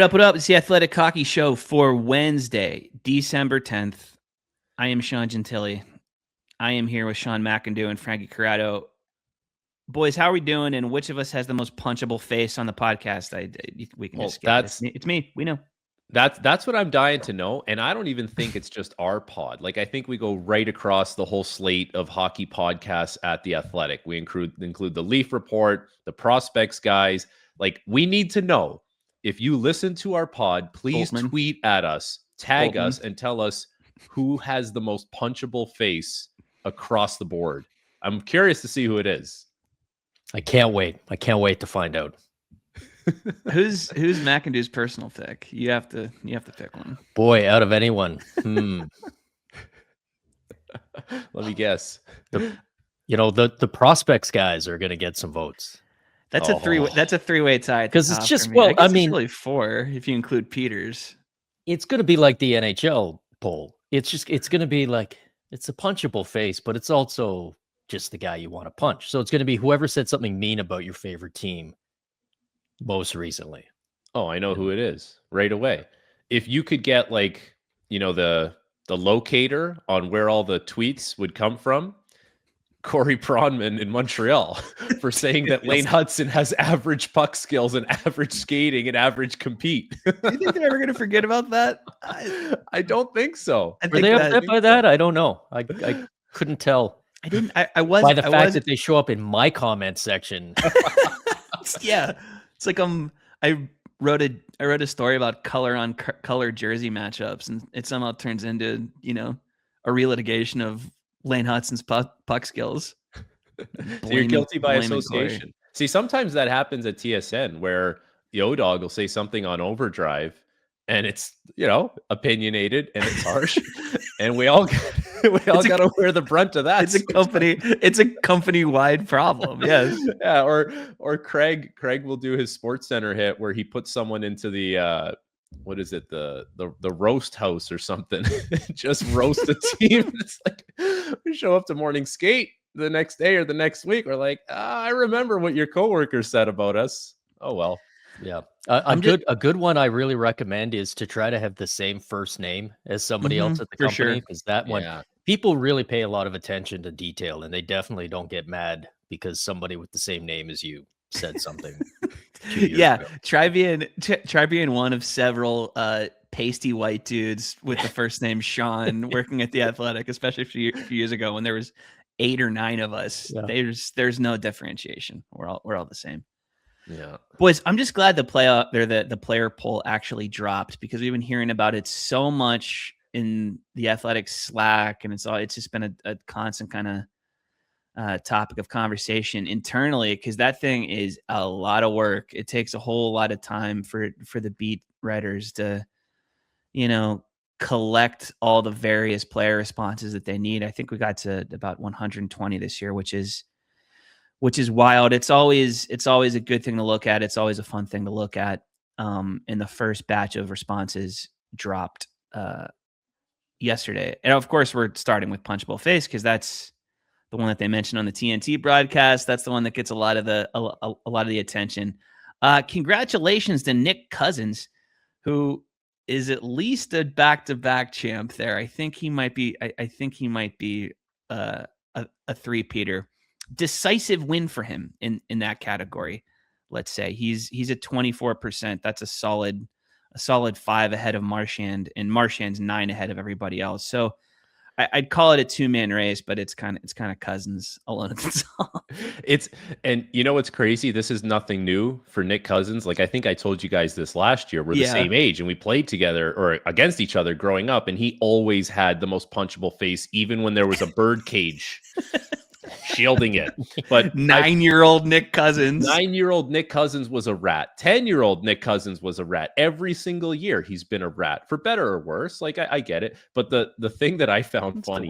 What up, what up? It's the Athletic Hockey Show for Wednesday, December 10th. I am Sean Gentili. I am here with Sean McIndoe and Frankie Corrado. Boys, how are we doing? And which of us has the most punchable face on the podcast? We can just skip it. It's me. We know. That's what I'm dying to know. And I don't even think it's just our pod. Like, I think we go right across the whole slate of hockey podcasts at The Athletic. We include the Leaf Report, the Prospects guys. Like, we need to know. If you listen to our pod, please tweet at us, tag us, and tell us who has the most punchable face across the board. I'm curious to see who it is. I can't wait. I can't wait to find out. Who's McIndoe's personal pick? You have to pick one. Boy, out of anyone. Let me guess. The Prospects guys are going to get some votes. That's a three-way tie. Because it's just it's really four if you include Peters. It's going to be like the NHL poll. It's going to be like it's a punchable face, but it's also just the guy you want to punch. So it's going to be whoever said something mean about your favorite team most recently. Oh, I know who it is right away. If you could get the locator on where all the tweets would come from, Corey Pronman in Montreal for saying that Lane Hudson has average puck skills and average skating and average compete. Do you think they're ever going to forget about that? I don't think so. Were they upset by that? I don't know. I couldn't tell. I was by the fact that they show up in my comment section. Yeah, it's like I wrote a story about color on color jersey matchups, and it somehow turns into a relitigation of Lane Hudson's puck skills. So you're guilty by association. See, sometimes that happens at TSN where the O-Dog will say something on Overdrive and it's, opinionated and it's harsh. And we all got to wear the brunt of that. It's a company-wide problem. Yes. Yeah. Or Craig will do his Sports Center hit where he puts someone into the, what is it? The roast house or something. Just roast a team. It's like we show up to morning skate the next day or the next week. We're like, I remember what your coworkers said about us. Oh well. Yeah. A good one I really recommend is to try to have the same first name as somebody else at the company. Because that one, people really pay a lot of attention to detail, and they definitely don't get mad because somebody with the same name as you said something. Yeah, try being one of several pasty white dudes with the first name Sean working at the Athletic, especially a few years ago when there was 8 or 9 of us. Yeah. There's no differentiation. We're all the same. Yeah, boys, I'm just glad the player poll actually dropped because we've been hearing about it so much in the Athletic Slack, and it's just been a constant kind of topic of conversation internally because that thing is a lot of work. It takes a whole lot of time for the beat writers to, collect all the various player responses that they need. I think we got to about 120 this year, which is wild. It's always a good thing to look at. It's always a fun thing to look at. And the first batch of responses dropped yesterday. And of course we're starting with punchable face because that's the one that they mentioned on the TNT broadcast. That's the one that gets a lot of the attention. Congratulations to Nick Cousins, who is at least a back-to-back champ there. I think he might be a three-peater. Decisive win for him in that category. Let's say he's at 24%. That's a solid 5 ahead of Marchand, and Marchand's 9 ahead of everybody else. So I'd call it a 2-man race, but it's kind of Cousins alone at the top. And what's crazy? This is nothing new for Nick Cousins. Like I think I told you guys this last year. We're the same age and we played together or against each other growing up, and he always had the most punchable face, even when there was a bird cage shielding it. But 9-year-old Nick Cousins. 9-year-old Nick Cousins was a rat. 10-year-old Nick Cousins was a rat. Every single year he's been a rat, for better or worse. Like I get it. But the thing that I found funny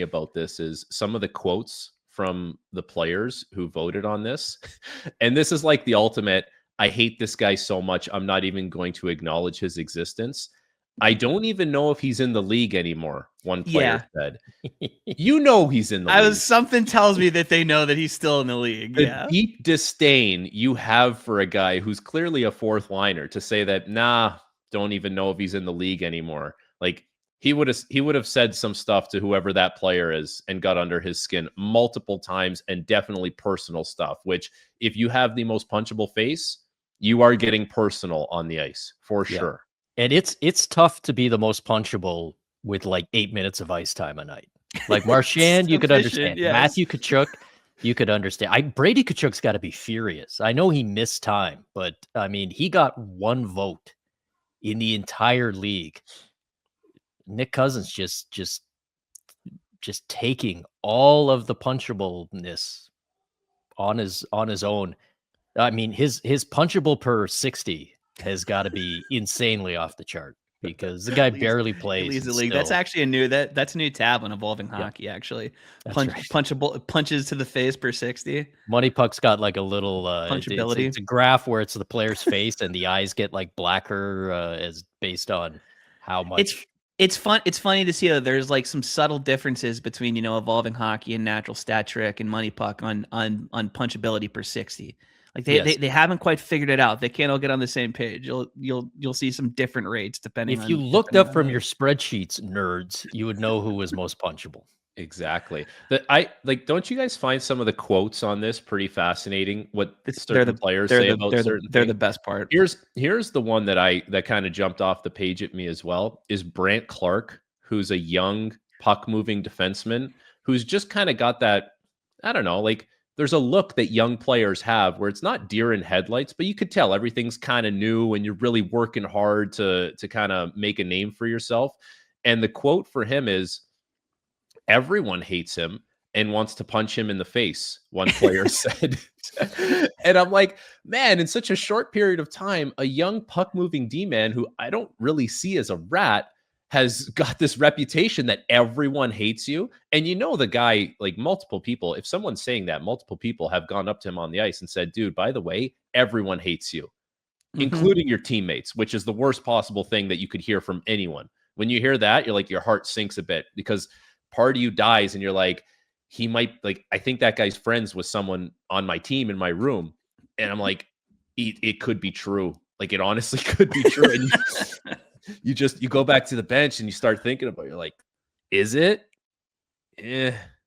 about this is some of the quotes from the players who voted on this. And this is like the ultimate, I hate this guy so much, I'm not even going to acknowledge his existence. I don't even know if he's in the league anymore, one player said. You know he's in the league. Something tells me that they know that he's still in the league. The deep disdain you have for a guy who's clearly a fourth liner to say that, nah, don't even know if he's in the league anymore. Like, he would have said some stuff to whoever that player is and got under his skin multiple times, and definitely personal stuff, which if you have the most punchable face, you are getting personal on the ice for sure. And it's tough to be the most punchable with like 8 minutes of ice time a night. Like Marchand, you could understand. Yes. Matthew Tkachuk, you could understand. Brady Tkachuk's got to be furious. I know he missed time, but I mean, he got one vote in the entire league. Nick Cousins just taking all of the punchableness on his own. I mean, his punchable per 60 has got to be insanely off the chart, because the guy barely plays. Leads the league. That's actually that's a new tab on Evolving Hockey. Actually, punchable punches to the face per 60. Money Puck's got like a little punchability. It's a graph where it's the player's face and the eyes get like blacker as based on how much. It's fun. It's funny to see that there's like some subtle differences between Evolving Hockey and Natural Stat Trick and Money Puck on punchability per 60. Like they haven't quite figured it out. They can't all get on the same page. You'll see some different rates depending. If you looked up from your spreadsheets, nerds, you would know who was most punchable. Exactly. Don't you guys find some of the quotes on this pretty fascinating? What certain players say about certain things? They're the best part. Here's the one that kind of jumped off the page at me as well, is Brandt Clark, who's a young puck moving defenseman who's just kind of got that, I don't know, like, there's a look that young players have where it's not deer in headlights, but you could tell everything's kind of new and you're really working hard to kind of make a name for yourself. And the quote for him is, everyone hates him and wants to punch him in the face, one player said. And I'm like, man, in such a short period of time, a young puck-moving D-man who I don't really see as a rat has got this reputation that everyone hates you. And the guy, like, multiple people, if someone's saying that, multiple people have gone up to him on the ice and said, dude, by the way, everyone hates you, including your teammates, which is the worst possible thing that you could hear from anyone. When you hear that, you're like, your heart sinks a bit, because part of you dies and you're like, he might, like, I think that guy's friends with someone on my team in my room. And I'm like, it could be true. Like, it honestly could be true. And you go back to the bench and you start thinking about it. You're like, is it?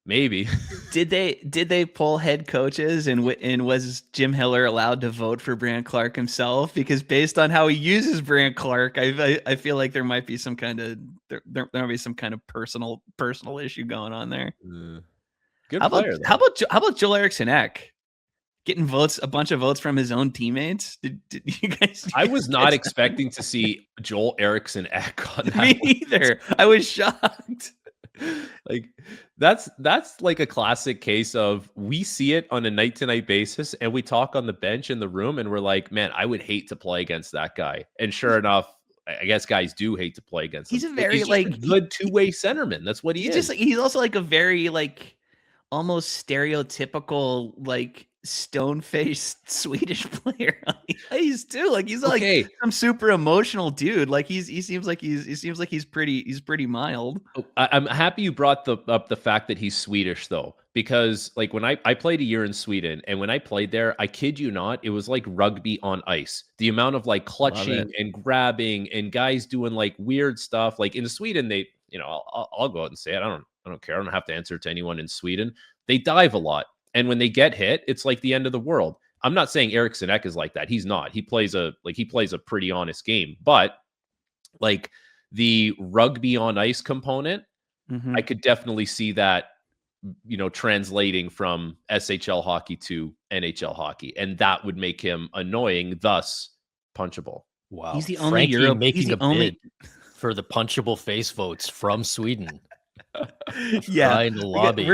Maybe. Did they poll head coaches and was Jim Hiller allowed to vote for Brandt Clark himself? Because based on how he uses Brandt Clark, I feel like there might be some kind of there might be some kind of personal issue going on there. Good how player. How about Joel Eriksson getting a bunch of votes from his own teammates? Did you guys? I was not expecting to see Joel Eriksson on that. Me either. I was shocked. Like, that's like a classic case of, we see it on a night-to-night basis and we talk on the bench in the room and we're like, man, I would hate to play against that guy. And sure enough, I guess guys do hate to play against him. He's a very a good two-way centerman. That's what he is. He's also like a very like almost stereotypical like stone-faced Swedish player on the ice too. Like, he's like some super emotional dude. Like, he seems like he's pretty mild. I'm happy you brought up the fact that he's Swedish though, because like when I played a year in Sweden, and when I played there, I kid you not, it was like rugby on ice. The amount of like clutching and grabbing and guys doing like weird stuff. Like in Sweden, they, I'll go out and say it. I don't care. I don't have to answer to anyone in Sweden. They dive a lot. And when they get hit, it's like the end of the world. I'm not saying Beckett Sennecke is like that. He's not. He plays a pretty honest game. But like the rugby on ice component, I could definitely see that, translating from SHL hockey to NHL hockey, and that would make him annoying, thus punchable. Wow, he's the only Euro making a bid for the punchable face votes from Sweden. Yeah, in the lobby.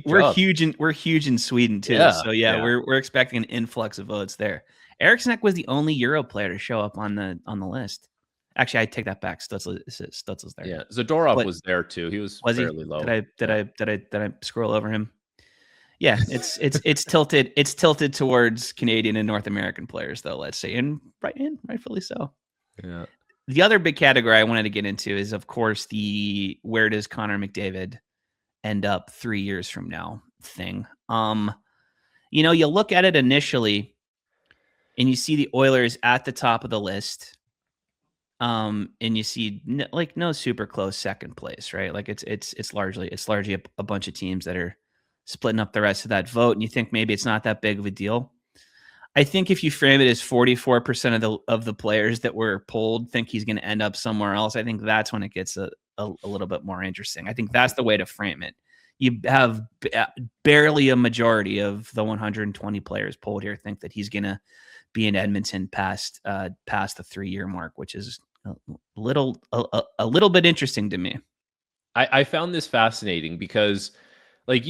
We're huge in Sweden too. Yeah, so we're expecting an influx of votes there. Beckett Sennecke was the only Euro player to show up on the list. Actually, I take that back. Stutzel's there. Yeah, Zadorov was there too. He was fairly low. Did I scroll over him? Yeah, it's tilted. It's tilted towards Canadian and North American players, though. Let's say, and rightfully so. Yeah. the other big category I wanted to get into is, of course, the where does Connor McDavid end up 3 years from now thing. You look at it initially and you see the Oilers at the top of the list. And you see no super close second place, right? Like it's largely a bunch of teams that are splitting up the rest of that vote, and you think maybe it's not that big of a deal. I think if you frame it as 44% of the players that were polled think he's going to end up somewhere else, I think that's when it gets a little bit more interesting. I think that's the way to frame it. You have barely a majority of the 120 players polled here think that he's going to be in Edmonton past the 3-year mark, which is a little bit interesting to me. I found this fascinating because, like,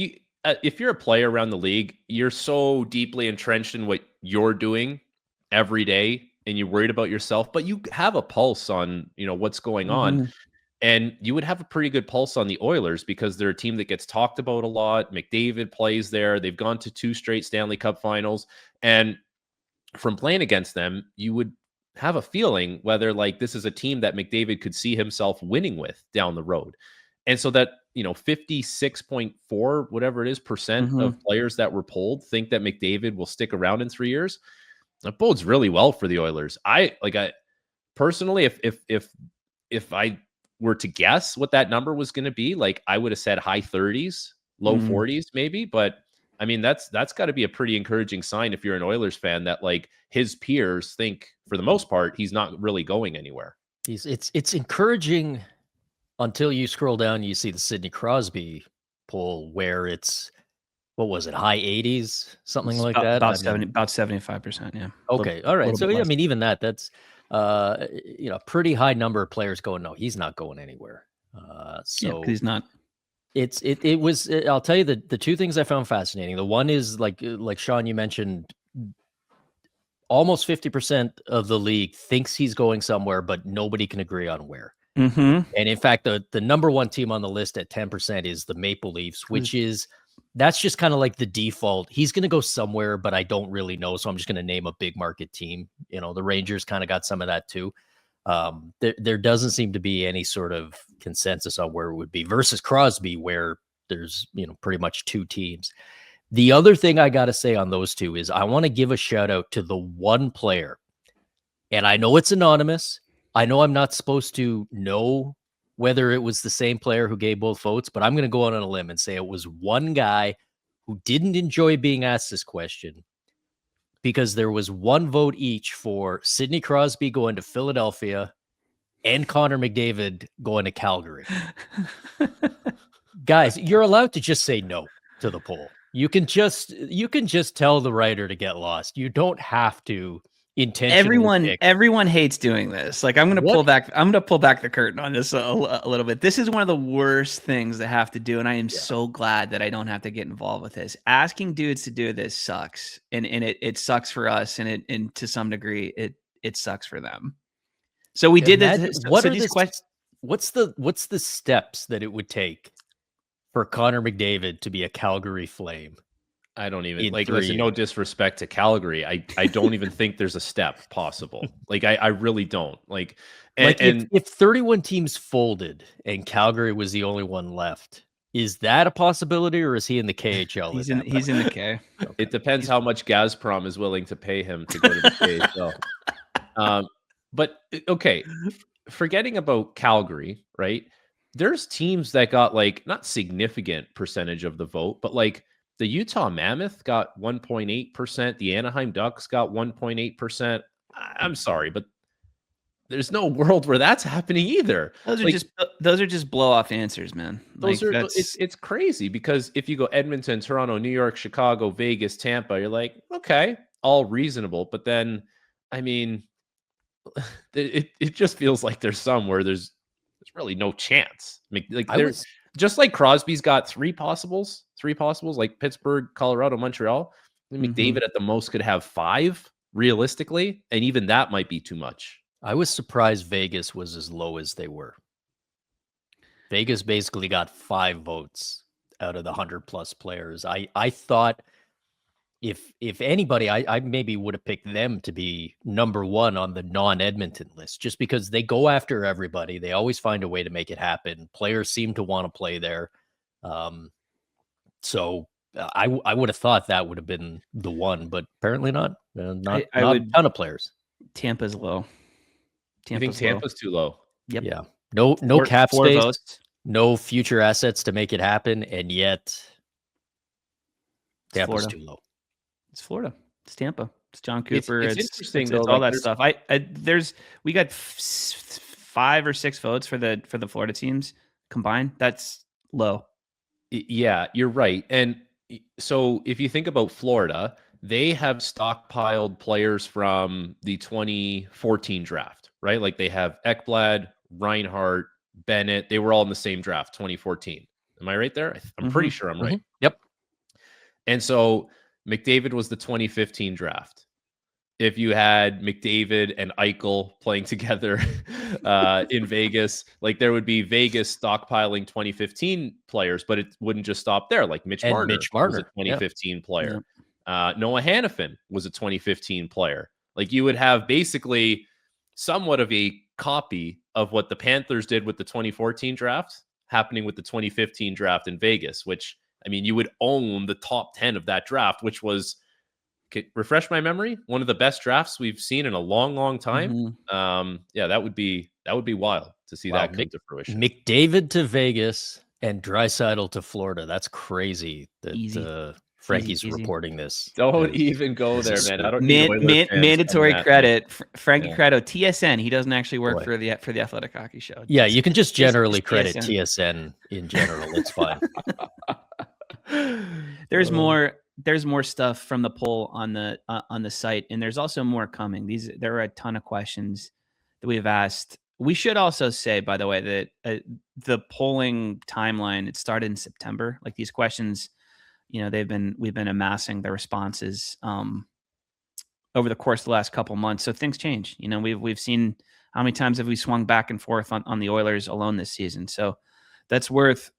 if you're a player around the league, you're so deeply entrenched in what you're doing every day, and you're worried about yourself, but you have a pulse on what's going on. And you would have a pretty good pulse on the Oilers because they're a team that gets talked about a lot. McDavid plays there. They've gone to 2 straight Stanley Cup finals. And from playing against them, you would have a feeling whether this is a team that McDavid could see himself winning with down the road. And so that, 56.4, whatever it is, percent of players that were polled think that McDavid will stick around in 3 years. That bodes really well for the Oilers. I personally, if I were to guess what that number was going to be, I would have said high 30s, low 40s maybe. But I mean, that's got to be a pretty encouraging sign if you're an Oilers fan that his peers think for the most part he's not really going anywhere. It's encouraging until you scroll down and you see the Sidney Crosby poll where it's, what was it, high 80s, something like that? About 75%, yeah. Okay, all right. So I mean, even that's pretty high number of players going, no, he's not going anywhere. So he's not. It was. I'll tell you the 2 things I found fascinating. The one is like Sean, you mentioned, almost 50% of the league thinks he's going somewhere, but nobody can agree on where. And in fact, the number 1 team on the list at 10% is the Maple Leafs, which is, that's just kind of like the default. He's going to go somewhere, but I don't really know. So I'm just going to name a big market team. The Rangers kind of got some of that too. There doesn't seem to be any sort of consensus on where it would be versus Crosby, where there's, pretty much 2 teams. The other thing I got to say on those 2 is I want to give a shout out to the one player, and I know it's anonymous. I know I'm not supposed to know whether it was the same player who gave both votes, but I'm going to go out on a limb and say it was one guy who didn't enjoy being asked this question, because there was 1 vote each for Sidney Crosby going to Philadelphia and Connor McDavid going to Calgary. Guys, you're allowed to just say no to the poll. You can just tell the writer to get lost. You don't have to intentionally. Everyone hates doing this. I'm going to pull back the curtain on this a little bit. This is one of the worst things I have to do, and I am so glad that I don't have to get involved with this. Asking dudes to do this sucks, and it sucks for us, and to some degree it sucks for them. So we did this. What's the steps that it would take for Connor McDavid to be a Calgary Flame? I don't even listen, no disrespect to Calgary. I don't even think there's a step possible. I really don't. If 31 teams folded and Calgary was the only one left, is that a possibility, or is he in the KHL? He's in the K. It depends how much Gazprom is willing to pay him to go to the KHL. But okay, forgetting about Calgary, right? There's teams that got not significant percentage of the vote, but the Utah Mammoth got 1.8%. The Anaheim Ducks got 1.8%. I'm sorry, but there's no world where that's happening either. Those are just blow off answers, man. It's crazy, because if you go Edmonton, Toronto, New York, Chicago, Vegas, Tampa, you're like, okay, all reasonable. But then, I mean, it just feels like there's some where there's really no chance. Just like Crosby's got 3 possibles, like Pittsburgh, Colorado, Montreal. McDavid at the most could have 5 realistically, and even that might be too much. I was surprised Vegas was as low as they were. Vegas basically got 5 votes out of the 100+ players. I thought, if anybody, I maybe would have picked them to be number one on the non-Edmonton list, just because they go after everybody. They always find a way to make it happen. Players seem to want to play there. So I would have thought that would have been the one, but apparently not. Not a ton of players. Tampa's low. You think Tampa's too low? Yep. Yeah. No cap space. Votes. No future assets to make it happen, and yet Tampa's too low. It's Florida. It's Tampa. It's John Cooper. It's interesting though. It's all that stuff. We got 5 or 6 votes for the Florida teams combined. That's low. Yeah, you're right. And so if you think about Florida, they have stockpiled players from the 2014 draft, right? Like they have Ekblad, Reinhart, Bennett. They were all in the same draft, 2014. Am I right there? I'm pretty sure I'm right. Yep. And so McDavid was the 2015 draft. If you had McDavid and Eichel playing together in Vegas, like there would be Vegas stockpiling 2015 players, but it wouldn't just stop there. Like Mitch Marner was a 2015 player. Noah Hannafin was a 2015 player. Like you would have basically somewhat of a copy of what the Panthers did with the 2014 draft happening with the 2015 draft in Vegas, which, I mean, you would own the top 10 of that draft, which was, refresh my memory, one of the best drafts we've seen in a long, long time. Yeah, that would be wild to see that come to fruition. McDavid to Vegas and Draisaitl to Florida. That's crazy that Frankie's reporting this. Don't even go there, man. I don't mandatory credit. Frankie Credo, TSN. He doesn't actually work for the Athletic Hockey Show. Yeah, you can just generally credit TSN in general. It's fine. There's more stuff from the poll on the site, and there's also more coming. There are a ton of questions that we've asked. We should also say, by the way, that the polling timeline, it started in September. Like these questions, we've been amassing the responses over the course of the last couple months. So things change. We've seen how many times have we swung back and forth on the Oilers alone this season. So that's worth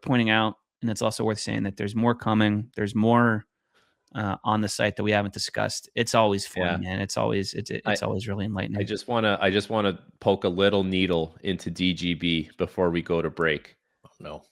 pointing out. And it's also worth saying that there's more coming. There's more on the site that we haven't discussed. It's always fun, man. It's always really enlightening. I just want to poke a little needle into DGB before we go to break. Oh, no.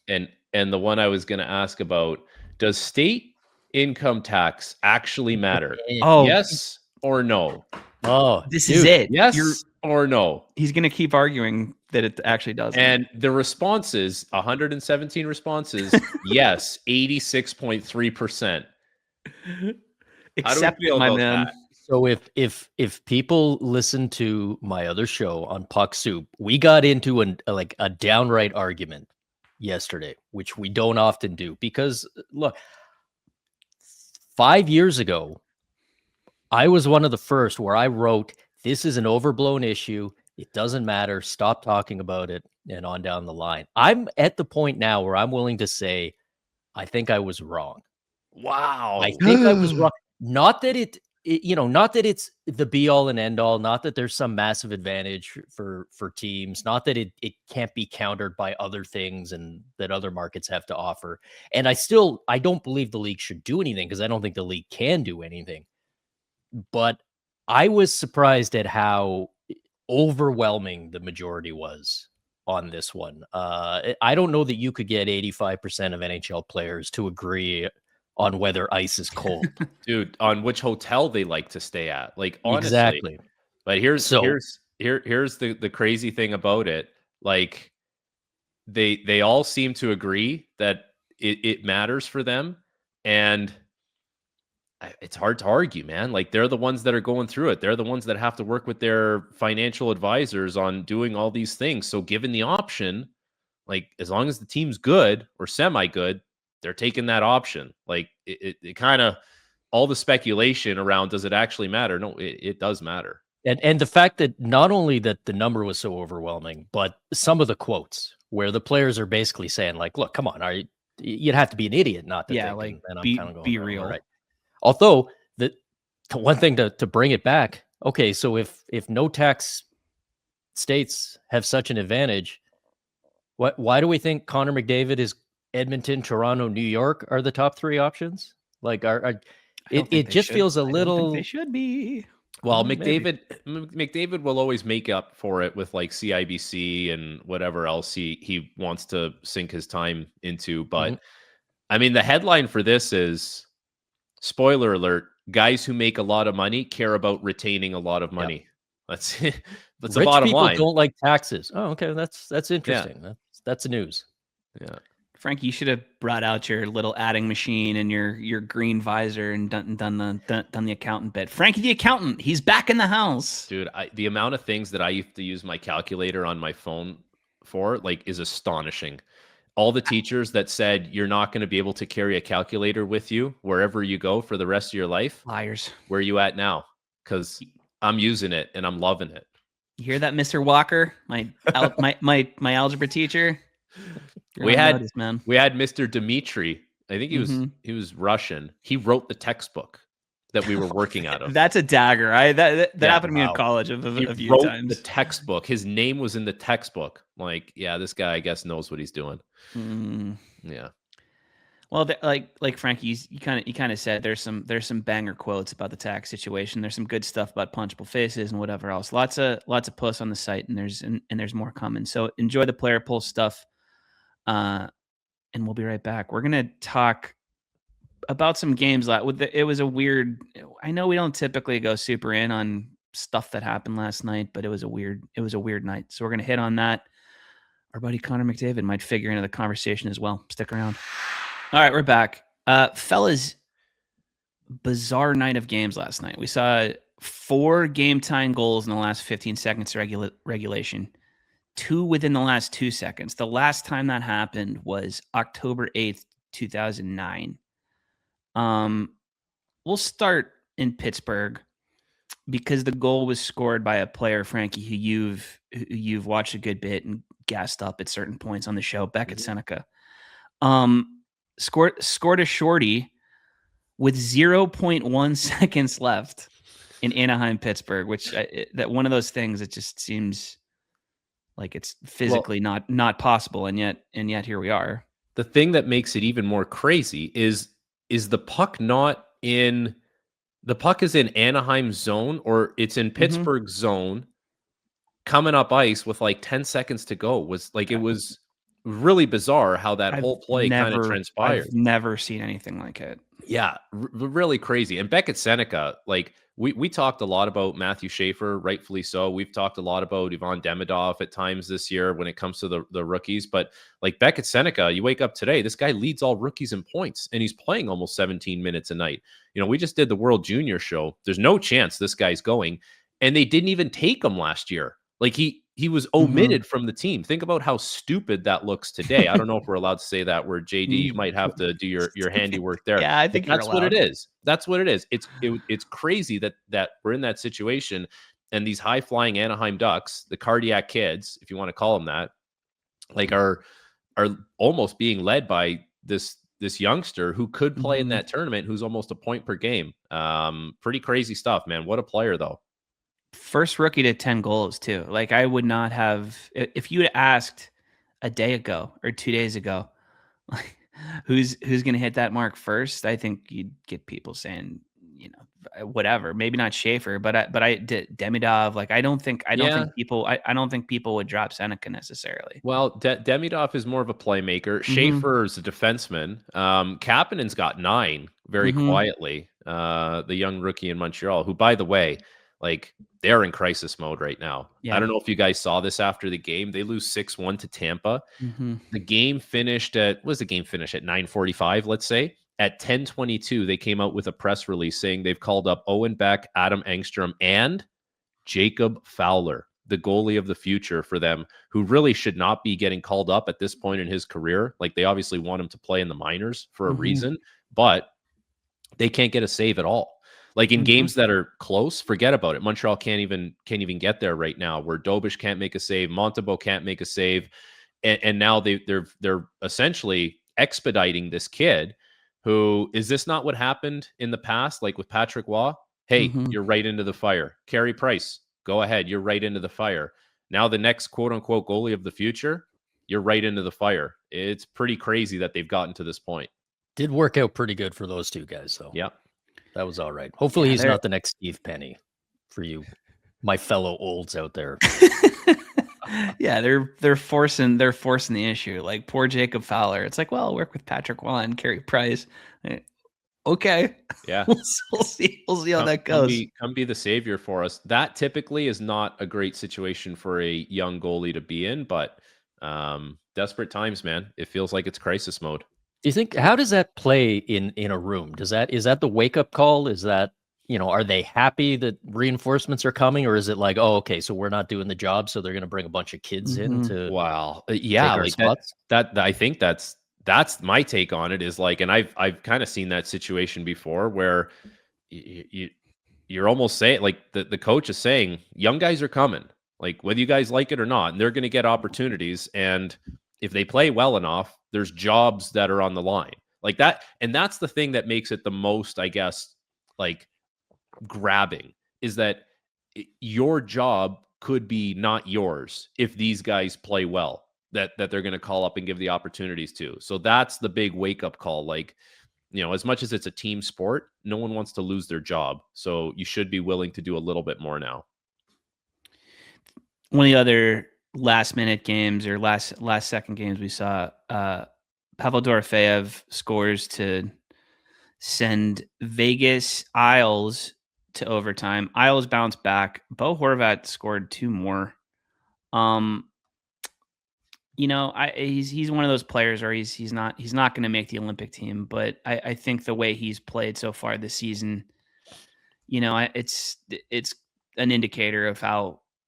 And the one I was going to ask about, does state income tax actually matter? Oh, yes or no? Oh, this is it. Yes or no? He's going to keep arguing that it actually does. And the responses, 117 responses, yes, 86.3%. Except my man. That? So if people listen to my other show on Puck Soup, we got into a downright argument yesterday, which we don't often do, because look, 5 years ago, I was one of the first where I wrote, this is an overblown issue. It doesn't matter. Stop talking about it, and on down the line. I'm at the point now where I'm willing to say, I think I was wrong. Wow. I think I was wrong. Not that not that it's the be all and end all, not that there's some massive advantage for teams, not that it can't be countered by other things and that other markets have to offer. And I don't believe the league should do anything, because I don't think the league can do anything. But I was surprised at how overwhelming the majority was on this one. I don't know that you could get 85% of NHL players to agree on whether ice is cold. Dude, on which hotel they like to stay at. Like, honestly. Exactly. But here's the crazy thing about it. Like, they all seem to agree that it matters for them, and it's hard to argue, man. Like, they're the ones that are going through it. They're the ones that have to work with their financial advisors on doing all these things. So given the option, like, as long as the team's good or semi-good, they're taking that option. Like, it kind of, all the speculation around, does it actually matter? No, it does matter. And the fact that not only that the number was so overwhelming, but some of the quotes where the players are basically saying, like, look, come on, you'd have to be an idiot not to think. Like, and I'm be, kind of going, be real. Right. Although the one thing to bring it back, okay, so if no tax states have such an advantage, why do we think Connor McDavid is Edmonton, Toronto, New York are the top 3 options? Like, It just feels a little. I don't think they should be. Well, McDavid will always make up for it with like CIBC and whatever else he wants to sink his time into. But I mean, the headline for this is, spoiler alert, guys who make a lot of money care about retaining a lot of money. Yep. That's the bottom line. Rich people don't like taxes. Oh, okay. That's interesting. Yeah. That's news. Yeah. Frank, you should have brought out your little adding machine and your green visor and done the accountant bit. Frankie the accountant, he's back in the house. Dude, the amount of things that I used to use my calculator on my phone for, like, is astonishing. All the teachers that said you're not going to be able to carry a calculator with you wherever you go for the rest of your life. Liars. Where are you at now? Because I'm using it and I'm loving it. You hear that, Mr. Walker? My algebra teacher. We had Mr. Dimitri. I think he was Russian. He wrote the textbook that we were working out of. That's a dagger. That happened to me in college a few times. The textbook. His name was in the textbook. Like, yeah, this guy, I guess, knows what he's doing. Yeah. Well, like Frankie, you kind of said there's some banger quotes about the tax situation. There's some good stuff about punchable faces and whatever else. Lots of posts on the site, and there's more coming. So enjoy the player poll stuff. And we'll be right back. We're gonna talk about some games. It was a weird. I know we don't typically go super in on stuff that happened last night, but it was a weird night. So we're gonna hit on that. Our buddy Connor McDavid might figure into the conversation as well. Stick around. All right, we're back, fellas. Bizarre night of games last night. We saw 4 game-tying goals in the last 15 seconds of regulation. 2 within the last 2 seconds. The last time that happened was October 8th, 2009. We'll start in Pittsburgh because the goal was scored by a player, Frankie, who you've watched a good bit and gassed up at certain points on the show, Beckett Sennecke. Scored a shorty with 0.1 seconds left in Anaheim, Pittsburgh, which that one of those things, it just seems like it's physically not possible, and yet here we are. The thing that makes it even more crazy is the puck not in the puck is in Anaheim zone, or it's in Pittsburgh zone, coming up ice with like 10 seconds to go. It was really bizarre how that whole play kind of transpired. I've never seen anything like it. Yeah, really crazy. And Beckett Sennecke, like we talked a lot about Matthew Schaefer, rightfully so. We've talked a lot about Ivan Demidov at times this year when it comes to the rookies. But like Beckett Sennecke, you wake up today, this guy leads all rookies in points, and he's playing almost 17 minutes a night. You know, we just did the World Junior show. There's no chance this guy's going, and they didn't even take him last year. Like he was omitted from the team. Think about how stupid that looks today. I don't know if we're allowed to say that word, JD. You might have to do your handiwork there. Yeah, I think that's what it is. That's what it is. It's crazy that we're in that situation, and these high flying Anaheim Ducks, the cardiac kids, if you want to call them that, like are almost being led by this youngster who could play in that tournament, who's almost a point per game. Pretty crazy stuff, man. What a player, though. First rookie to 10 goals too. Like, I would not have, if you had asked a day ago or 2 days ago, like, who's going to hit that mark first, I think you'd get people saying, you know, whatever, maybe not Schaefer, but I did Demidov. Like, I don't think people would drop Sennecke necessarily. Well, Demidov is more of a playmaker. Schaefer is a defenseman. Kapanen's got 9 very quietly. The young rookie in Montreal, who, by the way, like, they're in crisis mode right now. Yeah. I don't know if you guys saw this after the game. They lose 6-1 to Tampa. The game finished at 9:45, let's say. At 10:22, they came out with a press release saying they've called up Owen Beck, Adam Engstrom, and Jacob Fowler, the goalie of the future for them, who really should not be getting called up at this point in his career. Like, they obviously want him to play in the minors for a reason, but they can't get a save at all. Like, in games that are close, forget about it. Montreal can't even get there right now, where Dobish can't make a save, Montembeault can't make a save, and now they're essentially expediting this kid. Who is this not what happened in the past? Like with Patrick Waugh, hey, you're right into the fire. Carey Price, go ahead, you're right into the fire. Now the next quote unquote goalie of the future, you're right into the fire. It's pretty crazy that they've gotten to this point. Did work out pretty good for those two guys, though. Yeah. That was all right. Hopefully he's not the next Steve Penny for you, my fellow olds out there. Yeah, they're forcing the issue. Like poor Jacob Fowler. It's like, well, I'll work with Patrick Waugh and Carey Price. Okay. Yeah. We'll see how that goes. Come be the savior for us. That typically is not a great situation for a young goalie to be in, but desperate times, man. It feels like it's crisis mode. Do you think, how does that play in a room? Is that the wake up call? Is that, are they happy that reinforcements are coming, or is it like, oh, okay, so we're not doing the job, so they're going to bring a bunch of kids in to yeah, like that I think that's my take on it, is like, and I've kind of seen that situation before where you're almost saying, like, the coach is saying, young guys are coming, like whether you guys like it or not, and they're going to get opportunities, and if they play well enough, there's jobs that are on the line like that. And that's the thing that makes it the most, I guess, like grabbing, is that your job could be not yours if these guys play well, that they're going to call up and give the opportunities to. So that's the big wake up call. Like, as much as it's a team sport, no one wants to lose their job. So you should be willing to do a little bit more now. One of the other last minute games or last second games we saw, Pavel Dorofeyev scores to send Vegas Isles to overtime. Isles bounced back. Bo Horvat scored 2 more. He's one of those players where he's not going to make the Olympic team, but I think the way he's played so far this season, it's an indicator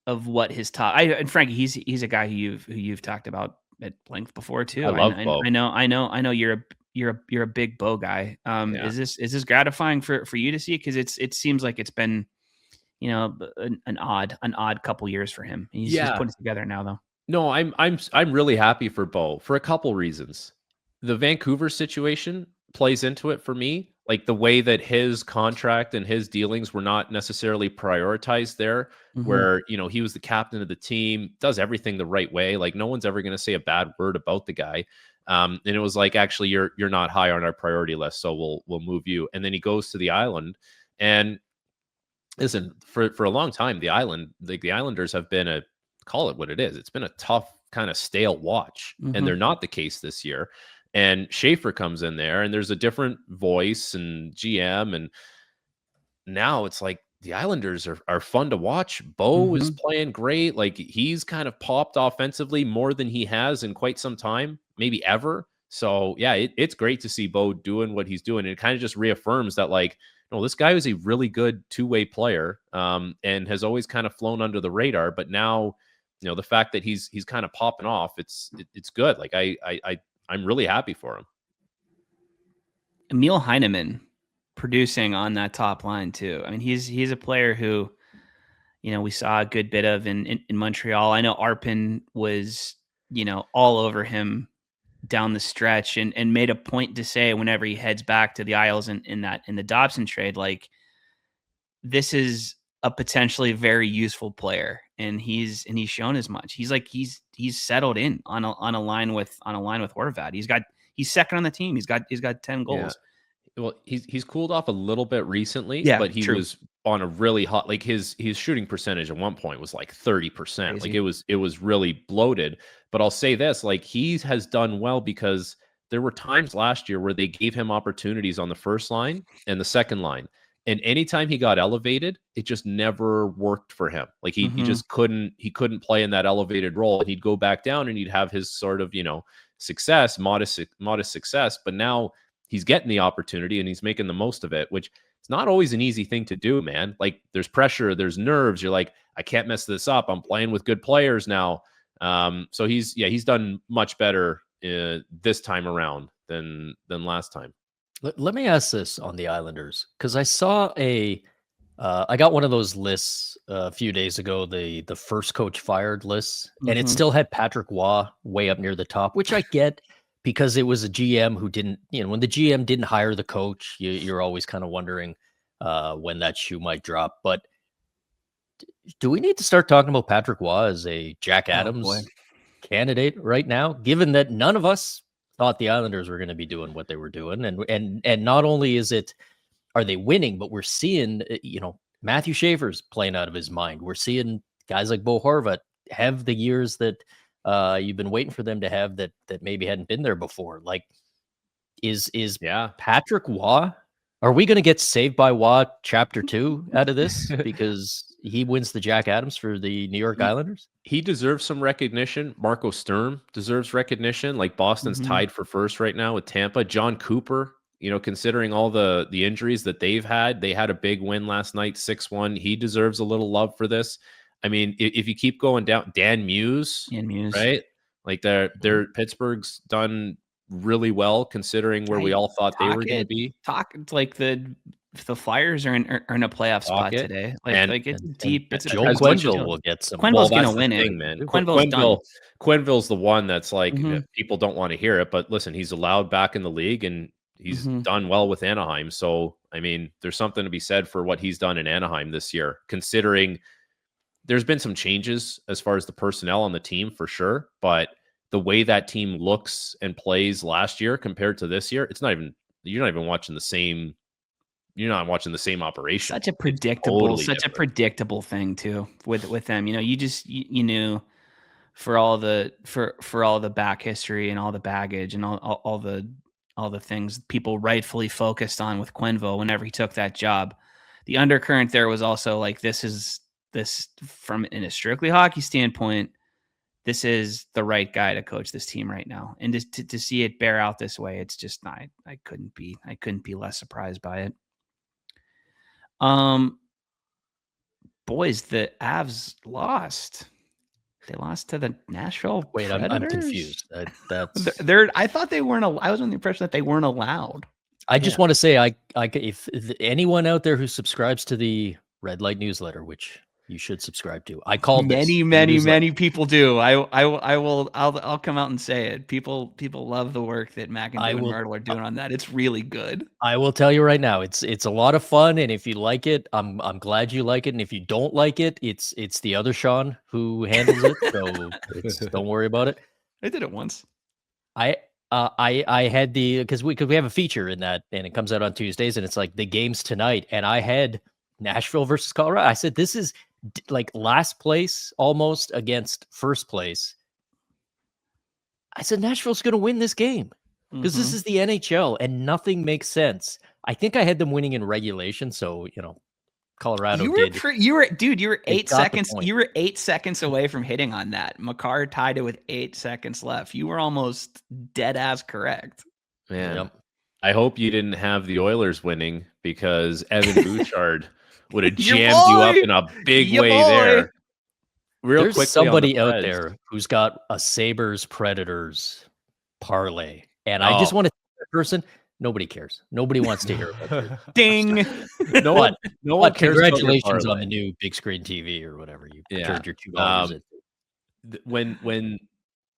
of what his top. And Frankie, he's a guy who you've talked about at length before too. I love Bo. I know you're a big Bo guy. Is this gratifying for you to see? Because it seems like it's been, an odd couple years for him. He's putting it together now, though. No, I'm really happy for Bo for a couple reasons. The Vancouver situation plays into it for me. Like the way that his contract and his dealings were not necessarily prioritized there, where, he was the captain of the team, does everything the right way. Like no one's ever going to say a bad word about the guy. And it was like, actually, you're not high on our priority list, so we'll move you. And then he goes to the island, and listen, for a long time, the Islanders have been call it what it is. It's been a tough kind of stale watch, and they're not the case this year. And Schaefer comes in there, and there's a different voice and GM, and now it's like the Islanders are fun to watch. Bo is playing great. Like he's kind of popped offensively more than he has in quite some time, maybe ever. So yeah, it's great to see Bo doing what he's doing. And it kind of just reaffirms that, like, no, this guy is a really good two-way player, and has always kind of flown under the radar. But now, the fact that he's kind of popping off, it's good. Like I'm really happy for him. Emil Heineman producing on that top line too. I mean, he's a player who, we saw a good bit of in Montreal. I know Arpin was, all over him down the stretch, and made a point to say whenever he heads back to the Isles in the Dobson trade, like, this is a potentially very useful player, and he's shown as much. He's like he's settled in on a line with Horvat. He's second on the team. He's got 10 goals. Yeah. Well, he's cooled off a little bit recently, yeah, but he was on a really hot, like his shooting percentage at one point was like 30%. Crazy. Like it was really bloated. But I'll say this, like he has done well because there were times last year where they gave him opportunities on the first line and the second line. And anytime he got elevated, it just never worked for him. Like he just couldn't play in that elevated role. And he'd go back down and he'd have his sort of, success, modest success. But now he's getting the opportunity and he's making the most of it, which it's not always an easy thing to do, man. Like there's pressure, there's nerves. You're like, I can't mess this up. I'm playing with good players now. So he's done much better this time around than last time. Let me ask this on the Islanders, because I saw I got one of those lists a few days ago, the first coach fired lists, and it still had Patrick Waugh way up near the top, which I get because it was a GM who didn't, when the GM didn't hire the coach, you're always kind of wondering when that shoe might drop. But do we need to start talking about Patrick Waugh as a Jack Adams candidate right now, given that none of us thought the Islanders were going to be doing what they were doing? And not only is it are they winning? But we're seeing, Matthew Schaefer's playing out of his mind. We're seeing guys like Bo Horvat have the years that you've been waiting for them to have that maybe hadn't been there before. Like, is Patrick Waugh? Are we going to get Saved by Waugh Chapter 2 out of this because he wins the Jack Adams for the New York Islanders? He deserves some recognition. Marco Sturm deserves recognition. Like, Boston's tied for first right now with Tampa. John Cooper, considering all the injuries that they've had, they had a big win last night, 6-1. He deserves a little love for this. I mean, if you keep going down, Dan Muse, right? Like, they're Pittsburgh's done really well considering where we all thought they were going to be. Like the Flyers are in a playoff spot today. Like it's deep. It's Joel Quenneville will get some. Quenneville's going to win it, man. Quenneville's the one that's like people don't want to hear it, but listen, he's allowed back in the league and he's done well with Anaheim. So I mean, there's something to be said for what he's done in Anaheim this year, considering there's been some changes as far as the personnel on the team for sure, but the way that team looks and plays last year compared to this year, you're not even watching the same. You're not watching the same operation. Such a predictable thing too with them. You knew for all the back history and all the baggage and all the things people rightfully focused on with Quenneville whenever he took that job. The undercurrent there was also like, this from in a strictly hockey standpoint, this is the right guy to coach this team right now. And just to see it bear out this way, it's just not, I couldn't be less surprised by it. Boys, the Avs lost. They lost to the Nashville Predators. I'm confused. I thought they weren't. I was under the impression that they weren't allowed. I just want to say, if anyone out there who subscribes to the Red Light newsletter, which you should subscribe to, I call many people do. I'll come out and say it. People love the work that Mac and Myrtle are doing on that. It's really good. I will tell you right now, it's a lot of fun, and if you like it, I'm glad you like it. And if you don't like it, it's the other Sean who handles it. So don't worry about it. I did it once. I had because we have a feature in that, and it comes out on Tuesdays, and it's like the games tonight, and I had Nashville versus Colorado. I said, this is like last place almost against first place. I said, Nashville's going to win this game because this is the NHL and nothing makes sense. I think I had them winning in regulation. So, Colorado you were 8 seconds. You were 8 seconds away from hitting on that. Makar tied it with 8 seconds left. You were almost dead ass correct. Man, yep. I hope you didn't have the Oilers winning because Evan Bouchard would have jammed you up in a big way there. There's somebody out there who's got a Sabres Predators parlay, and I just want to tell that person, nobody cares. Nobody wants to hear about it. Ding. No one cares. Congratulations on the new big screen TV or whatever you turned your $2 into. When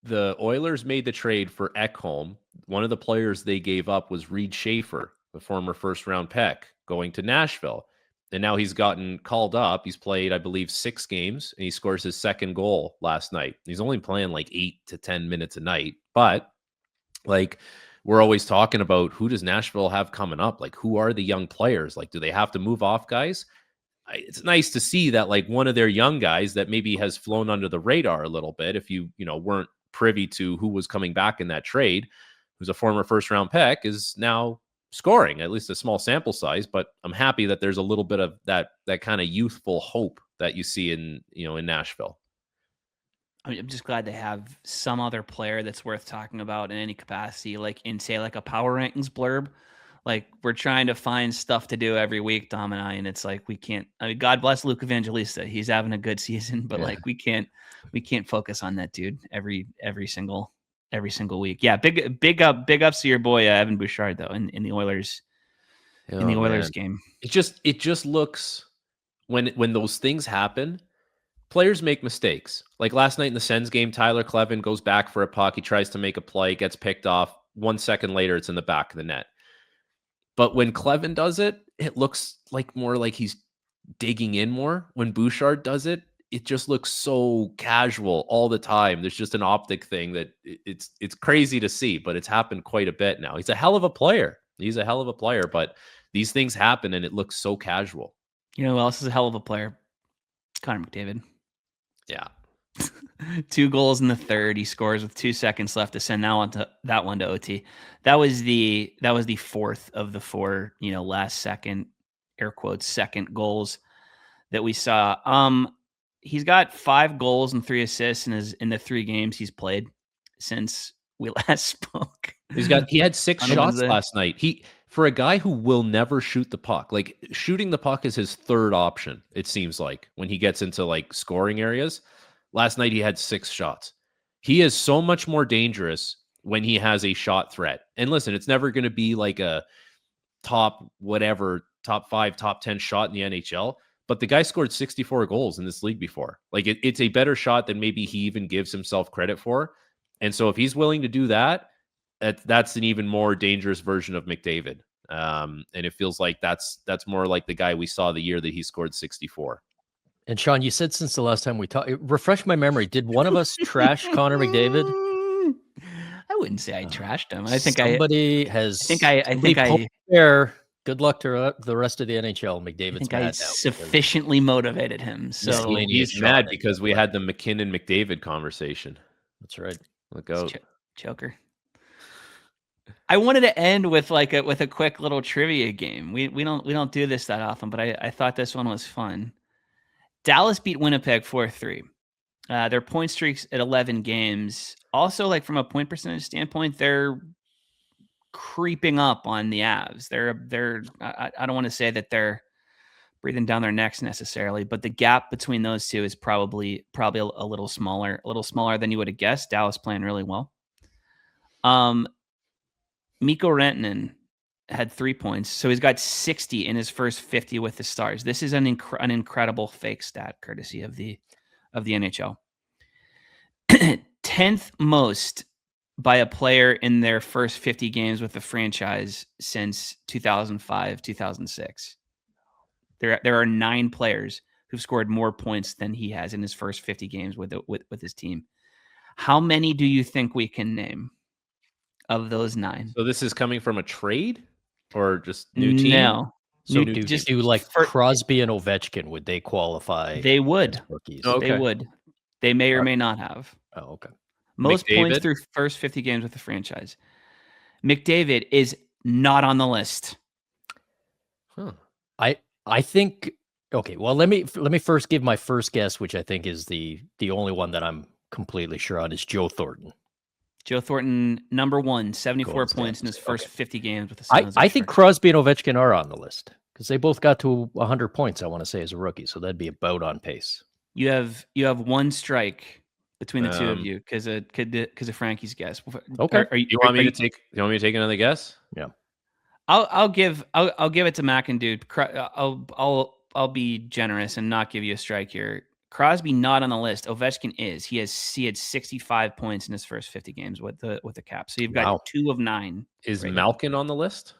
the Oilers made the trade for Ekholm, one of the players they gave up was Reed Schaefer, the former first-round pick, going to Nashville. And now he's gotten called up. He's played, I believe, 6 games, and he scores his second goal last night. He's only playing like 8 to 10 minutes a night. But, like, we're always talking about who does Nashville have coming up? Like, who are the young players? Like, do they have to move off guys? It's nice to see that, like, one of their young guys that maybe has flown under the radar a little bit, if you weren't privy to who was coming back in that trade, who's a former first-round pick, is now scoring, at least a small sample size, but I'm happy that there's a little bit of that kind of youthful hope that you see in Nashville. I'm just glad to have some other player that's worth talking about in any capacity, like in, say, like a power rankings blurb. Like, we're trying to find stuff to do every week, Dom and I, and it's like, we can't. I mean, God bless Luke Evangelista. He's having a good season, but like, we can't focus on that dude every single week. Yeah, big ups to your boy Evan Bouchard though in the Oilers game. It just looks when those things happen, players make mistakes. Like last night in the Sens game, Tyler Clevin goes back for a puck, he tries to make a play, gets picked off. 1 second later, it's in the back of the net. But when Clevin does it, it looks like more like he's digging in more. When Bouchard does it, it just looks so casual all the time. There's just an optic thing that it's crazy to see, but it's happened quite a bit now. He's a hell of a player. He's a hell of a player, but these things happen and it looks so casual. You know who else is a hell of a player? Connor McDavid. Yeah. 2 goals in the third. He scores with 2 seconds left to send that one to OT. That was the fourth of the 4, last second, air quotes, second goals that we saw. He's got 5 goals and 3 assists in the 3 games he's played since we last spoke. He had 6 shots last night. For a guy who will never shoot the puck, like shooting the puck is his third option, it seems like, when he gets into like scoring areas. Last night he had 6 shots. He is so much more dangerous when he has a shot threat. And listen, it's never going to be like a top 5, top 10 shot in the NHL. But the guy scored 64 goals in this league before. Like it's a better shot than maybe he even gives himself credit for. And so if he's willing to do that, that's an even more dangerous version of McDavid. And it feels like that's more like the guy we saw the year that he scored 64. And Sean, you said since the last time we talked, refresh my memory. Did one of us trash Connor McDavid? I wouldn't say I trashed him. I think somebody has. I think I. Good luck to the rest of the NHL. McDavid's mad now. Sufficiently motivated him. So he's mad because we had the McKinnon-McDavid conversation. That's right. Look out. Choker. I wanted to end with a quick little trivia game. We don't do this that often, but I thought this one was fun. Dallas beat Winnipeg 4-3. Their point streaks at 11 games. Also, like from a point percentage standpoint, they're creeping up on the Avs. I don't want to say that they're breathing down their necks necessarily, but the gap between those two is probably a little smaller than you would have guessed. Dallas playing really well. Mikko Rantanen had 3 points, so he's got 60 in his first 50 with the Stars. This is an incredible fake stat, courtesy of the NHL. 10th most by a player in their first 50 games with the franchise since 2005-2006. There are 9 players who've scored more points than he has in his first 50 games with his team. How many do you think we can name of those 9? So this is coming from a trade or just new team? No. So do like Crosby and Ovechkin, would they qualify? They would. Rookies? Oh, okay. They would. They may or may not have. Oh, okay. Most points through first 50 games with the franchise. McDavid is not on the list. Huh. I think, okay, well, let me first give my first guess, which I think is the only one that I'm completely sure on, is Joe Thornton. Joe Thornton, number 1, 74 points in his first 50 games with the Sens. I think Crosby and Ovechkin are on the list because they both got to 100 points, I want to say, as a rookie. So that'd be about on pace. You have 1 strike between the two of you because of Frankie's guess. Okay. You want me to take another guess? Yeah. I'll give it to Mac and Dude. I'll be generous and not give you a strike here. Crosby not on the list. Ovechkin is. He had 65 points in his first 50 games with the Cap. So you've got 2 of 9. Is Malkin on the list?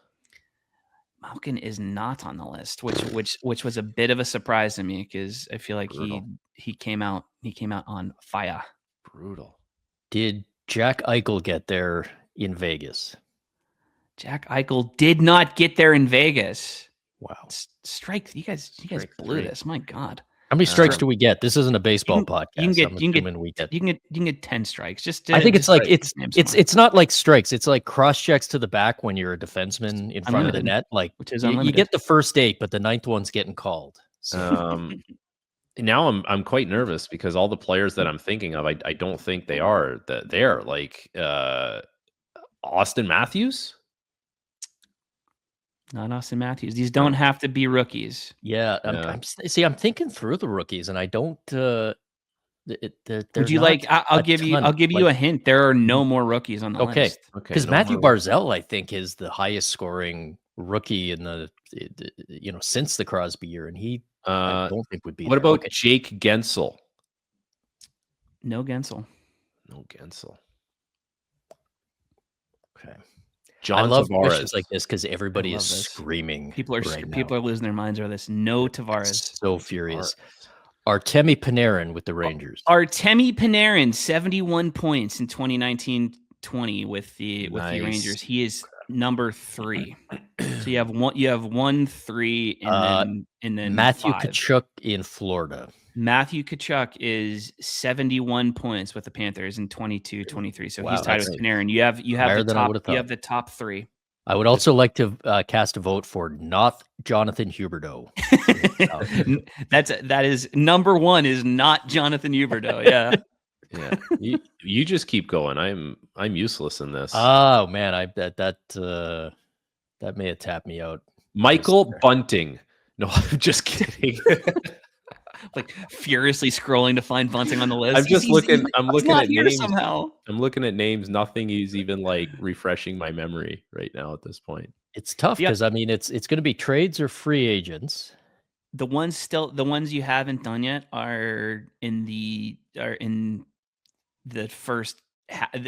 Malkin is not on the list, which was a bit of a surprise to me because I feel like he came out on fire. Brutal. Did Jack Eichel get there in Vegas? Jack Eichel did not get there in Vegas. Wow. Strike. You guys blew this. My God. How many strikes do we get? This isn't a baseball podcast. You can get 10 strikes. I think it's like it's not like strikes. It's like cross checks to the back when you're a defenseman in front of the net. Like you get the first 8, but the 9th one's getting called. So. Now I'm quite nervous because all the players that I'm thinking of, I don't think they are there. Like Austin Matthews. Not Austin Matthews. These don't have to be rookies. Yeah. I'm thinking through the rookies, and I don't. Would you like? I'll give you a hint. There are no more rookies on the list. Okay. Because Matthew Barzal, I think, is the highest scoring rookie in the since the Crosby year, and he I don't think would be. What about Jake Gensel? No Gensel. Okay. John I love Tavares. questions like this because everybody is screaming. People are losing their minds over this. No Tavares. So furious. Artemi Panarin with the Rangers. Artemi Panarin, 71 points in 2019-20 with the Rangers. He is number 3. So you have 1, 3, and then Matthew 5. Tkachuk in Florida. Matthew Tkachuk is 71 points with the Panthers in 22-23. So he's tied with Panarin. You have the top 3. I would also like to cast a vote for not Jonathan Huberdeau. that is number 1 is not Jonathan Huberdeau. Yeah. Yeah. You just keep going. I'm useless in this. Oh man, that may have tapped me out. Michael Bunting. No, I'm just kidding. Like furiously scrolling to find Bunting on the list. I'm looking at names somehow. I'm looking at names. Nothing is even like refreshing my memory right now at this point. It's tough because I mean it's going to be trades or free agents. The ones you haven't done yet are in the first.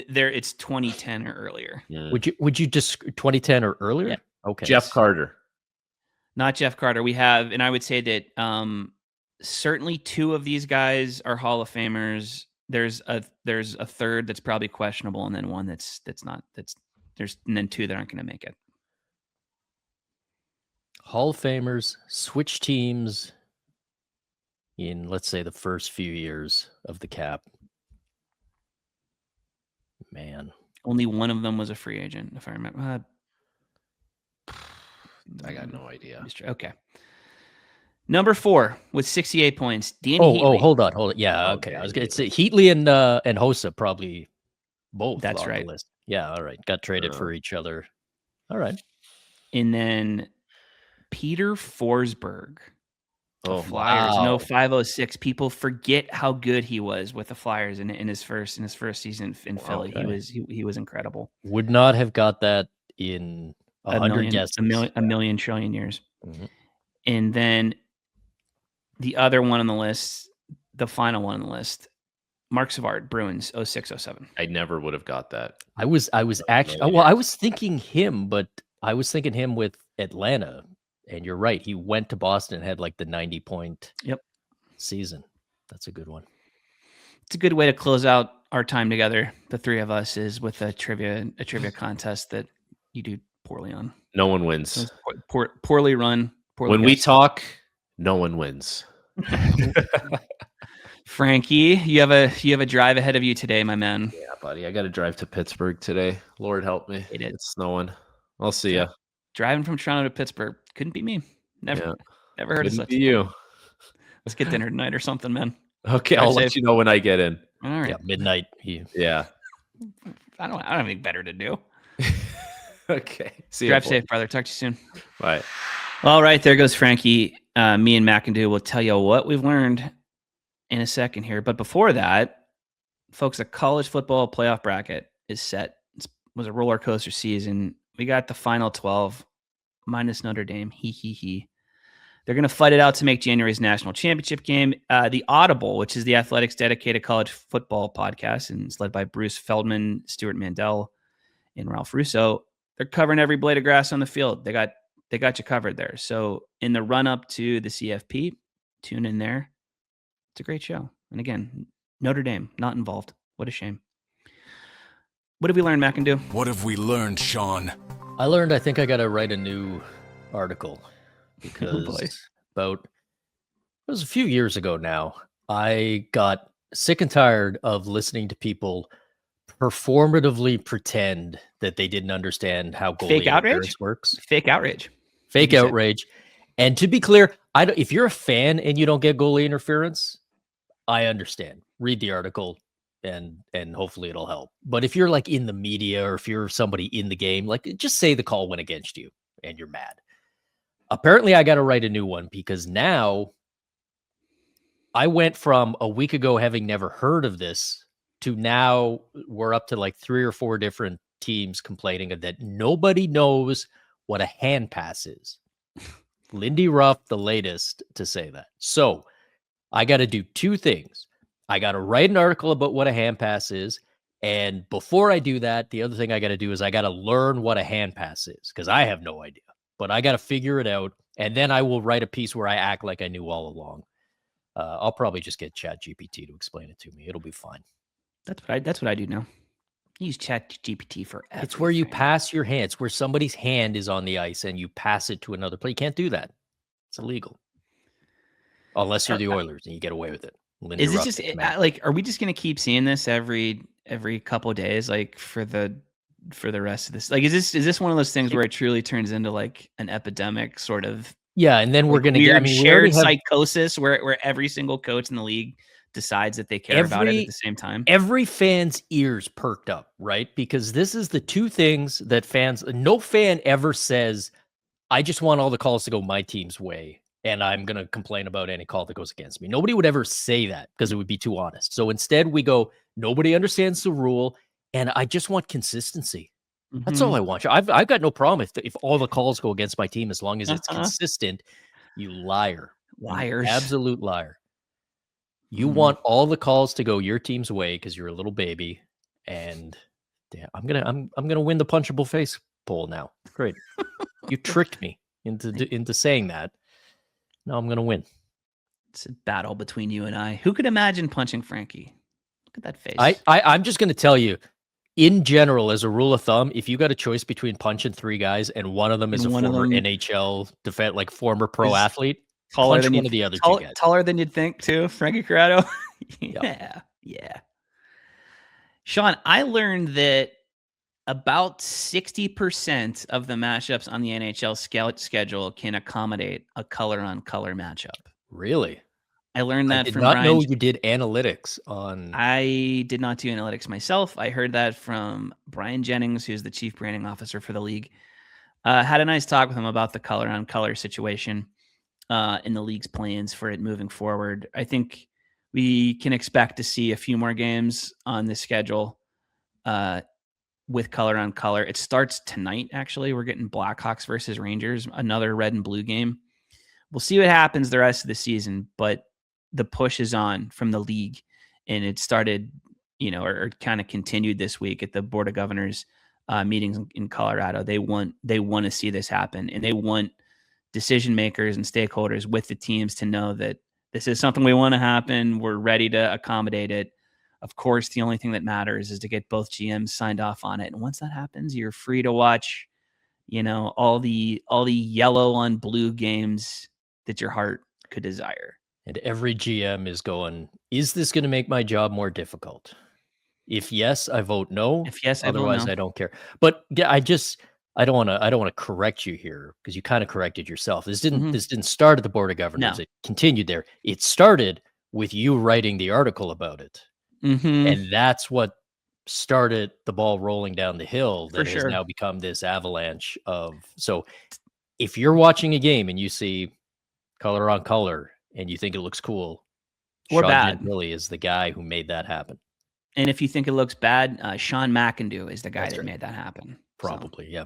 There, it's 2010 or earlier. Yeah. Would you just 2010 or earlier? Yeah. Okay. Jeff Carter. Not Jeff Carter. We have, and I would say that certainly 2 of these guys are Hall of Famers. There's a third that's probably questionable, and then one that's not. And then 2 that aren't going to make it. Hall of Famers switch teams in, let's say, the first few years of the cap. Man, only one of them was a free agent, if I remember. I got no idea. Okay. Number 4 with 68 points. Danny Heatley. Heatley. Hold on. Yeah, okay. I was going to say Heatley and Hossa probably both. That's right. The list. Yeah, all right. Got traded for each other. All right. And then Peter Forsberg. Oh, Flyers. Wow. No 506. People forget how good he was with the Flyers in his first season in Philly. Okay. He was incredible. Would not have got that in 100 guesses. A million trillion years. Mm-hmm. And then the other one on the list, the final one on the list, Mark Savard, Bruins, 06-07. I never would have got that. I was actually I was thinking him, but I was thinking him with Atlanta. And you're right. He went to Boston and had like the 90-point season. That's a good one. It's a good way to close out our time together. The 3 of us is with a trivia contest that you do poorly on. No one wins. Poorly run. When we talk, no one wins. Frankie, you have a drive ahead of you today, my man. Yeah, buddy. I got to drive to Pittsburgh today. Lord help me. It's snowing. I'll see ya. Driving from Toronto to Pittsburgh couldn't be me. Never heard of such. Be you. Let's get dinner tonight or something, man. Okay, I'll let you know when I get in. All right. Yeah, midnight. Yeah. I don't have anything better to do. Okay. See you. Drive safe, brother. Talk to you soon. Bye. All right, there goes Frankie. Me and McIndoe will tell you what we've learned in a second here. But before that, folks, the college football playoff bracket is set. It was a roller coaster season. We got the final 12 minus Notre Dame. They're going to fight it out to make January's national championship game. The Audible, which is the Athletics' dedicated college football podcast, and it's led by Bruce Feldman, Stuart Mandel, and Ralph Russo. They're covering every blade of grass on the field. They got you covered there. So in the run up to the CFP, tune in there. It's a great show. And again, Notre Dame not involved. What a shame. What have we learned, McIndoe? What have we learned, Sean? I think I got to write a new article because it was a few years ago now. I got sick and tired of listening to people performatively pretend that they didn't understand how goalie interference works. Fake outrage. And to be clear, if you're a fan and you don't get goalie interference, I understand. Read the article and hopefully it'll help. But if you're like in the media or if you're somebody in the game, like just say the call went against you and you're mad. Apparently I got to write a new one because now I went from a week ago having never heard of this to now we're up to like 3 or 4 different teams complaining that nobody knows what a hand pass is. Lindy Ruff, the latest to say that. So I got to do 2 things. I got to write an article about what a hand pass is. And before I do that, the other thing I got to do is I got to learn what a hand pass is because I have no idea, but I got to figure it out. And then I will write a piece where I act like I knew all along. I'll probably just get ChatGPT to explain it to me. It'll be fine. That's what I do now. Use ChatGPT for everything. It's where you pass your hand. It's where somebody's hand is on the ice and you pass it to another player. You can't do that. It's illegal. Unless you're the Oilers and you get away with it. Is this just like, are we just going to keep seeing this every couple of days, like for the rest of this? Like, is this one of those things where it truly turns into like an epidemic sort of? Yeah. And then we're going to get shared psychosis where every single coach in the league decides that they care about it at the same time. Every fan's ears perked up, right? Because this is the two things that no fan ever says, I just want all the calls to go my team's way, and I'm going to complain about any call that goes against me. Nobody would ever say that because it would be too honest. So instead we go, nobody understands the rule, and I just want consistency. That's all I want. I've got no problem if all the calls go against my team as long as it's consistent. You liar. Liars. You absolute liar. You want all the calls to go your team's way because you're a little baby, and damn, I'm gonna win the punchable face poll now. Great, you tricked me into saying that. Now I'm gonna win. It's a battle between you and I. Who could imagine punching Frankie? Look at that face. I'm just gonna tell you, in general, as a rule of thumb, if you got a choice between punching three guys and one of them is a former NHL defense, like former pro athlete. Taller than one of the other two guys. Taller than you'd think, too. Frankie Corrado. Yeah. Sean, I learned that about 60% of the matchups on the NHL schedule can accommodate a color-on-color matchup. Really? I learned that from Brian. I did not know you did analytics on... I did not do analytics myself. I heard that from Brian Jennings, who's the chief branding officer for the league. Had a nice talk with him about the color-on-color situation. In the league's plans for it moving forward. I think we can expect to see a few more games on the schedule with color on color. It starts tonight, actually. We're getting Blackhawks versus Rangers, another red and blue game. We'll see what happens the rest of the season, but the push is on from the league, and it started, or kind of continued this week at the Board of Governors meetings in Colorado. They want to see this happen, and they want decision makers and stakeholders with the teams to know that this is something we want to happen. We're ready to accommodate it. Of course, the only thing that matters is to get both GMs signed off on it. And once that happens, you're free to watch, all the yellow on blue games that your heart could desire. And every GM is going, is this going to make my job more difficult? If yes, I vote no. If yes, otherwise I don't care. But yeah, I don't want to correct you here because you kind of corrected yourself. This didn't start at the Board of Governors. No. It continued there. It started with you writing the article about it. And that's what started the ball rolling down the hill that has now become this avalanche of. So if you're watching a game and you see color on color and you think it looks cool, or bad, really is the guy who made that happen. And if you think it looks bad, Sean McIndoe is the guy that made that happen. Probably, yeah.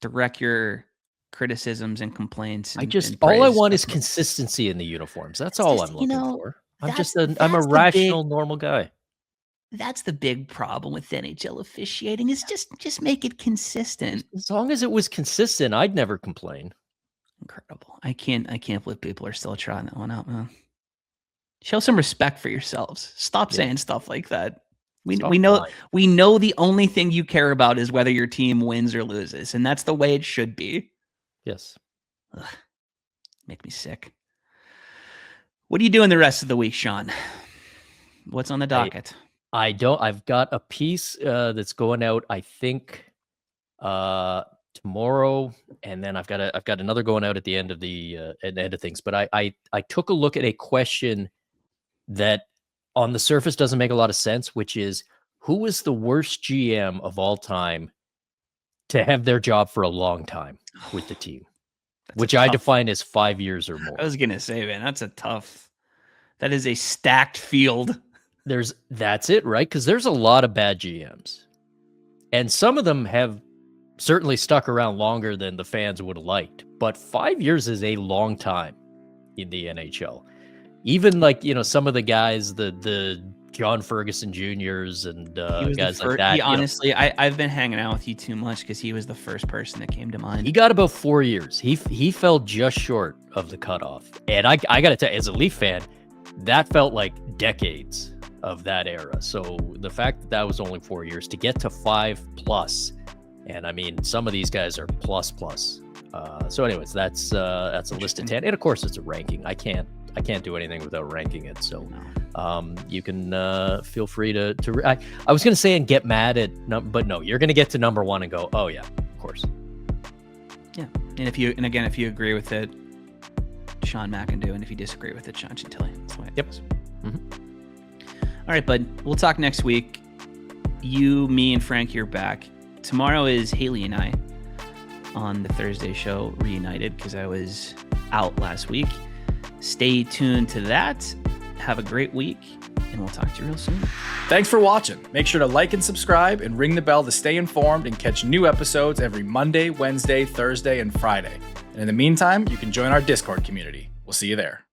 Direct your criticisms and complaints. All I want is consistency in the uniforms. That's all I'm looking for. I'm a rational, normal guy. That's the big problem with NHL officiating is just make it consistent. As long as it was consistent, I'd never complain. Incredible. I can't believe people are still trying that one out, man. Show some respect for yourselves. Stop saying stuff like that. We know the only thing you care about is whether your team wins or loses, and that's the way it should be. Yes. Ugh, make me sick. What are you doing the rest of the week, Sean? What's on the docket? I've got a piece that's going out, I think, tomorrow, and then I've got another going out at the end of the end of things. But I took a look at a question that on the surface doesn't make a lot of sense, which is, who is the worst GM of all time to have their job for a long time with the team, which I define as 5 years or more. I was going to say, man, that is a stacked field. That's it, right? Because there's a lot of bad GMs, and some of them have certainly stuck around longer than the fans would have liked, but 5 years is a long time in the NHL. Even some of the guys, the John Ferguson Juniors and guys like that. Honestly, I've been hanging out with you too much because he was the first person that came to mind. He got about 4 years. He fell just short of the cutoff. And I got to tell you, as a Leaf fan, that felt like decades of that era. So the fact that that was only 4 years to get to 5+, and I mean, some of these guys are plus. So anyways, that's a list of 10. And of course it's a ranking. I can't do anything without ranking it. So you can feel free to I was going to say and get mad at, but no, you're going to get to number 1 and go, oh yeah, of course. Yeah. And again, if you agree with it, Sean McIndoe, and if you disagree with it, Sean Chantilly. That's the way it goes. All right, bud. We'll talk next week. You, me, and Frank are back. Tomorrow is Haley and I on the Thursday show reunited because I was out last week. Stay tuned to that. Have a great week, and we'll talk to you real soon. Thanks for watching. Make sure to like and subscribe and ring the bell to stay informed and catch new episodes every Monday, Wednesday, Thursday, and Friday. And in the meantime, you can join our Discord community. We'll see you there.